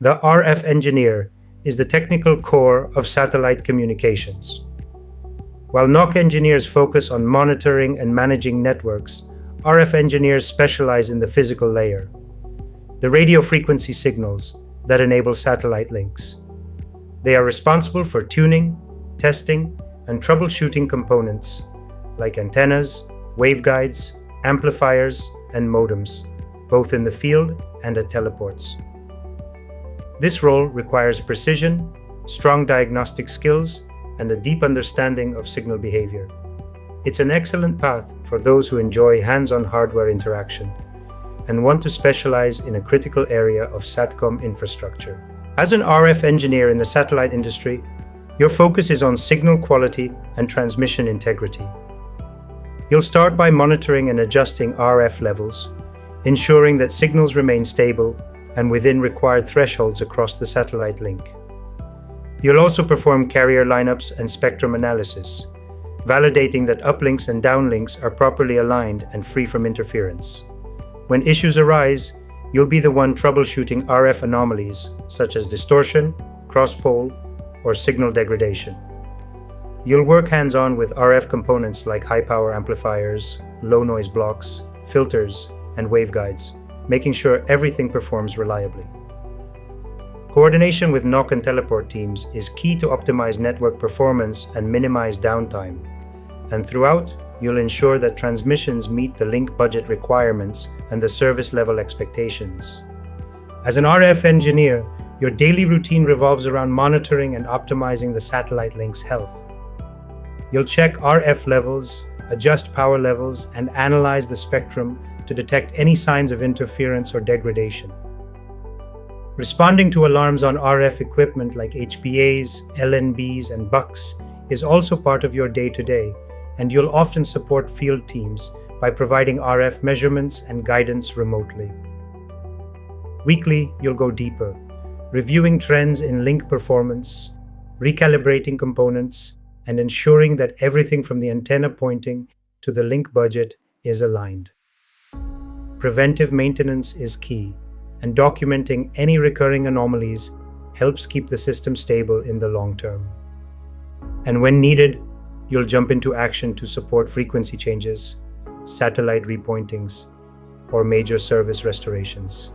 The RF engineer is the technical core of satellite communications. While NOC engineers focus on monitoring and managing networks, RF engineers specialize in the physical layer, the radio frequency signals that enable satellite links. They are responsible for tuning, testing, and troubleshooting components like antennas, waveguides, amplifiers, and modems, both in the field and at teleports. This role requires precision, strong diagnostic skills, and a deep understanding of signal behavior. It's an excellent path for those who enjoy hands-on hardware interaction and want to specialize in a critical area of SATCOM infrastructure. As an RF engineer in the satellite industry, your focus is on signal quality and transmission integrity. You'll start by monitoring and adjusting RF levels, ensuring that signals remain stable and within required thresholds across the satellite link. You'll also perform carrier lineups and spectrum analysis, validating that uplinks and downlinks are properly aligned and free from interference. When issues arise, you'll be the one troubleshooting RF anomalies such as distortion, cross-pol, or signal degradation. You'll work hands-on with RF components like high-power amplifiers, low-noise blocks, filters, and waveguides, making sure everything performs reliably. Coordination with NOC and teleport teams is key to optimize network performance and minimize downtime. And throughout, you'll ensure that transmissions meet the link budget requirements and the service level expectations. As an RF engineer, your daily routine revolves around monitoring and optimizing the satellite link's health. You'll check RF levels, adjust power levels, and analyze the spectrum to detect any signs of interference or degradation. Responding to alarms on RF equipment like HPAs, LNBs, and bucks is also part of your day-to-day, and you'll often support field teams by providing RF measurements and guidance remotely. Weekly, you'll go deeper, reviewing trends in link performance, recalibrating components, and ensuring that everything from the antenna pointing to the link budget is aligned. Preventive maintenance is key, and documenting any recurring anomalies helps keep the system stable in the long term. And when needed, you'll jump into action to support frequency changes, satellite repointings, or major service restorations.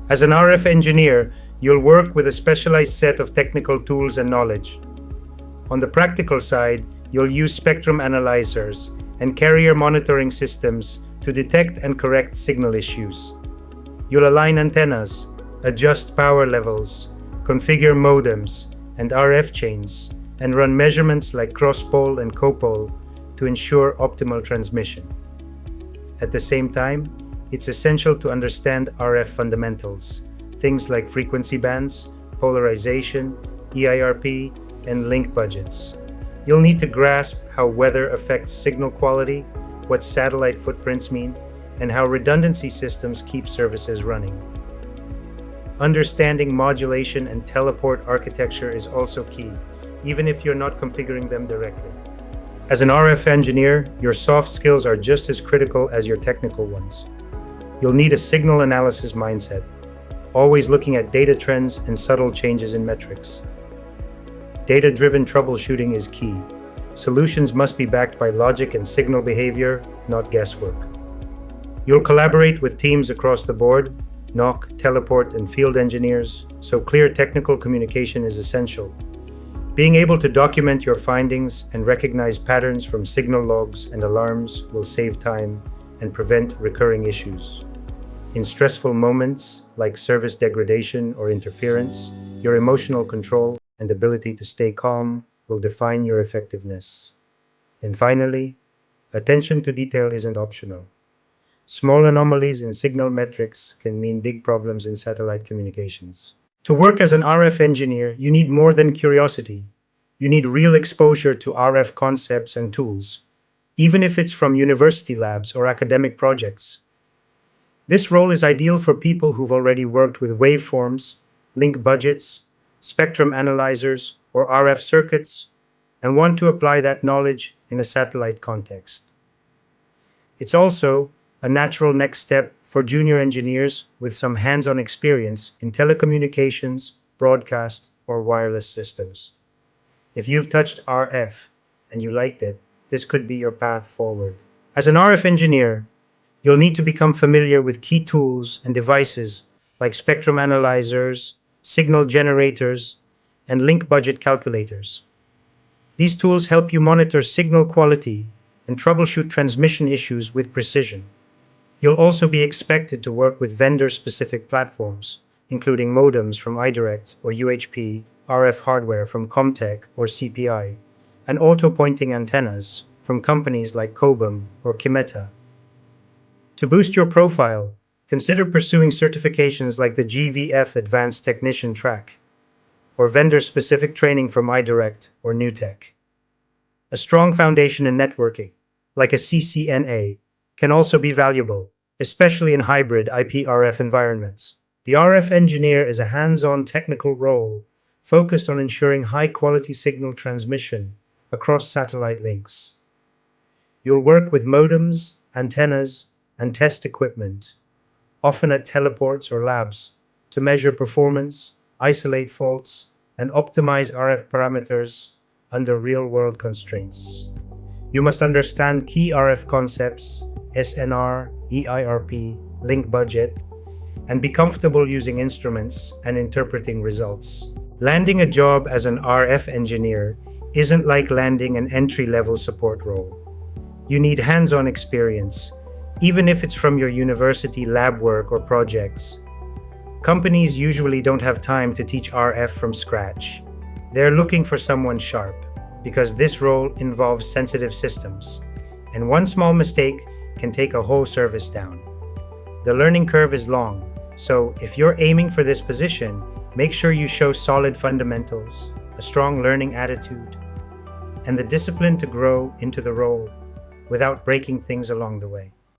As an RF engineer, you'll work with a specialized set of technical tools and knowledge. On the practical side, you'll use spectrum analyzers and carrier monitoring systems to detect and correct signal issues. You'll align antennas, adjust power levels, configure modems and RF chains, and run measurements like cross-pol and co-pol to ensure optimal transmission. At the same time, it's essential to understand RF fundamentals, things like frequency bands, polarization, EIRP, and link budgets. You'll need to grasp how weather affects signal quality, what satellite footprints mean, and how redundancy systems keep services running. Understanding modulation and teleport architecture is also key, even if you're not configuring them directly. As an RF engineer, your soft skills are just as critical as your technical ones. You'll need a signal analysis mindset, always looking at data trends and subtle changes in metrics. Data-driven troubleshooting is key. Solutions must be backed by logic and signal behavior, not guesswork. You'll collaborate with teams across the board, NOC, teleport, and field engineers, so clear technical communication is essential. Being able to document your findings and recognize patterns from signal logs and alarms will save time and prevent recurring issues. In stressful moments, like service degradation or interference, your emotional control and ability to stay calm will define your effectiveness. And finally, attention to detail isn't optional. Small anomalies in signal metrics can mean big problems in satellite communications. To work as an RF engineer, you need more than curiosity. You need real exposure to RF concepts and tools, even if it's from university labs or academic projects. This role is ideal for people who've already worked with waveforms, link budgets, spectrum analyzers, or RF circuits, and want to apply that knowledge in a satellite context. It's also a natural next step for junior engineers with some hands-on experience in telecommunications, broadcast, or wireless systems. If you've touched RF and you liked it, this could be your path forward. As an RF engineer, you'll need to become familiar with key tools and devices like spectrum analyzers, signal generators, and link budget calculators. These tools help you monitor signal quality and troubleshoot transmission issues with precision. You'll also be expected to work with vendor-specific platforms, including modems from iDirect or UHP, RF hardware from Comtech or CPI, and auto-pointing antennas from companies like Cobham or Kimeta. To boost your profile, consider pursuing certifications like the GVF Advanced Technician Track or vendor-specific training from iDirect or NewTek. A strong foundation in networking, like a CCNA, can also be valuable, especially in hybrid IP-RF environments. The RF engineer is a hands-on technical role focused on ensuring high-quality signal transmission across satellite links. You'll work with modems, antennas, and test equipment, often at teleports or labs, to measure performance, isolate faults, and optimize RF parameters under real-world constraints. You must understand key RF concepts, SNR, EIRP, link budget, and be comfortable using instruments and interpreting results. Landing a job as an RF engineer isn't like landing an entry-level support role. You need hands-on experience, even if it's from your university lab work or projects. Companies usually don't have time to teach RF from scratch. They're looking for someone sharp, because this role involves sensitive systems, and one small mistake can take a whole service down. The learning curve is long, so if you're aiming for this position, make sure you show solid fundamentals, a strong learning attitude, and the discipline to grow into the role without breaking things along the way.